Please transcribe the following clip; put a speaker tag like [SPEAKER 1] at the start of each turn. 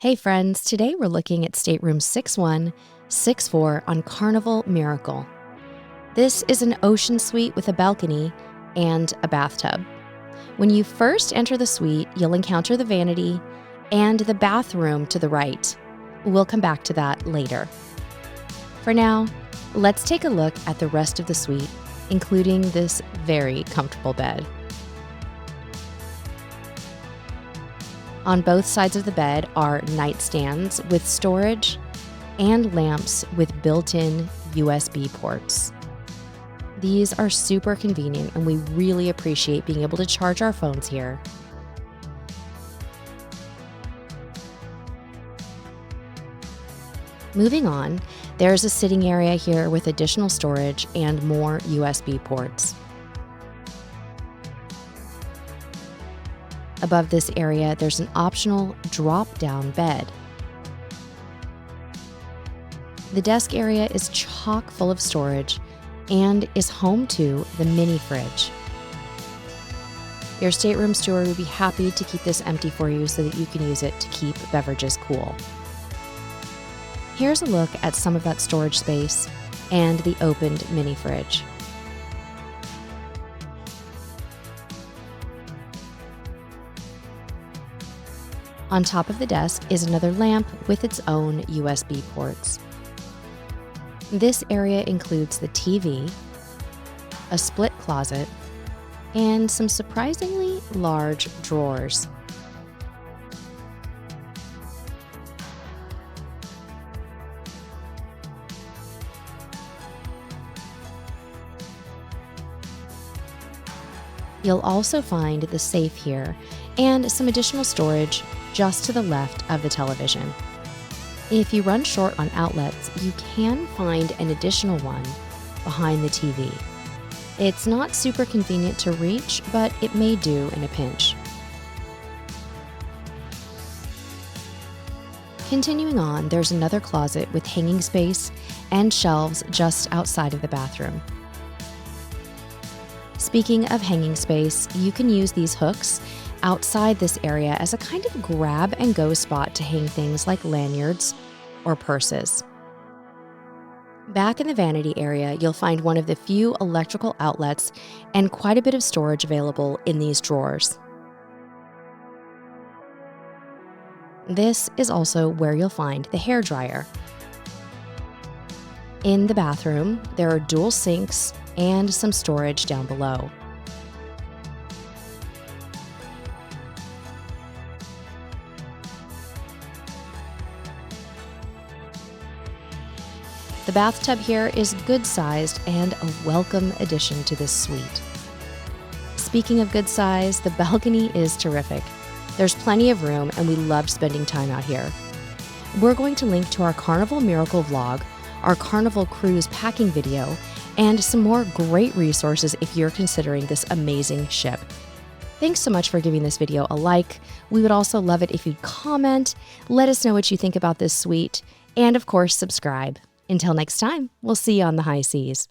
[SPEAKER 1] Hey friends, today we're looking at stateroom 6164 on Carnival Miracle. This is an ocean suite with a balcony and a bathtub. When you first enter the suite, you'll encounter the vanity and the bathroom to the right. We'll come back to that later. For now, let's take a look at the rest of the suite, including this very comfortable bed. On both sides of the bed are nightstands with storage and lamps with built-in USB ports. These are super convenient and we really appreciate being able to charge our phones here. Moving on, there's a sitting area here with additional storage and more USB ports. Above this area, there's an optional drop-down bed. The desk area is chock full of storage and is home to the mini fridge. Your stateroom steward would be happy to keep this empty for you so that you can use it to keep beverages cool. Here's a look at some of that storage space and the opened mini fridge. On top of the desk is another lamp with its own USB ports. This area includes the TV, a split closet, and some surprisingly large drawers. You'll also find the safe here and some additional storage just to the left of the television. If you run short on outlets, you can find an additional one behind the TV. It's not super convenient to reach, but it may do in a pinch. Continuing on, there's another closet with hanging space and shelves just outside of the bathroom. Speaking of hanging space, you can use these hooks outside this area as a kind of grab-and-go spot to hang things like lanyards or purses. Back in the vanity area, you'll find one of the few electrical outlets and quite a bit of storage available in these drawers. This is also where you'll find the hairdryer. In the bathroom, there are dual sinks and some storage down below. The bathtub here is good-sized and a welcome addition to this suite. Speaking of good size, the balcony is terrific. There's plenty of room and we loved spending time out here. We're going to link to our Carnival Miracle vlog, our Carnival Cruise packing video, and some more great resources if you're considering this amazing ship. Thanks so much for giving this video a like. We would also love it if you'd comment, let us know what you think about this suite, and of course, subscribe. Until next time, we'll see you on the high seas.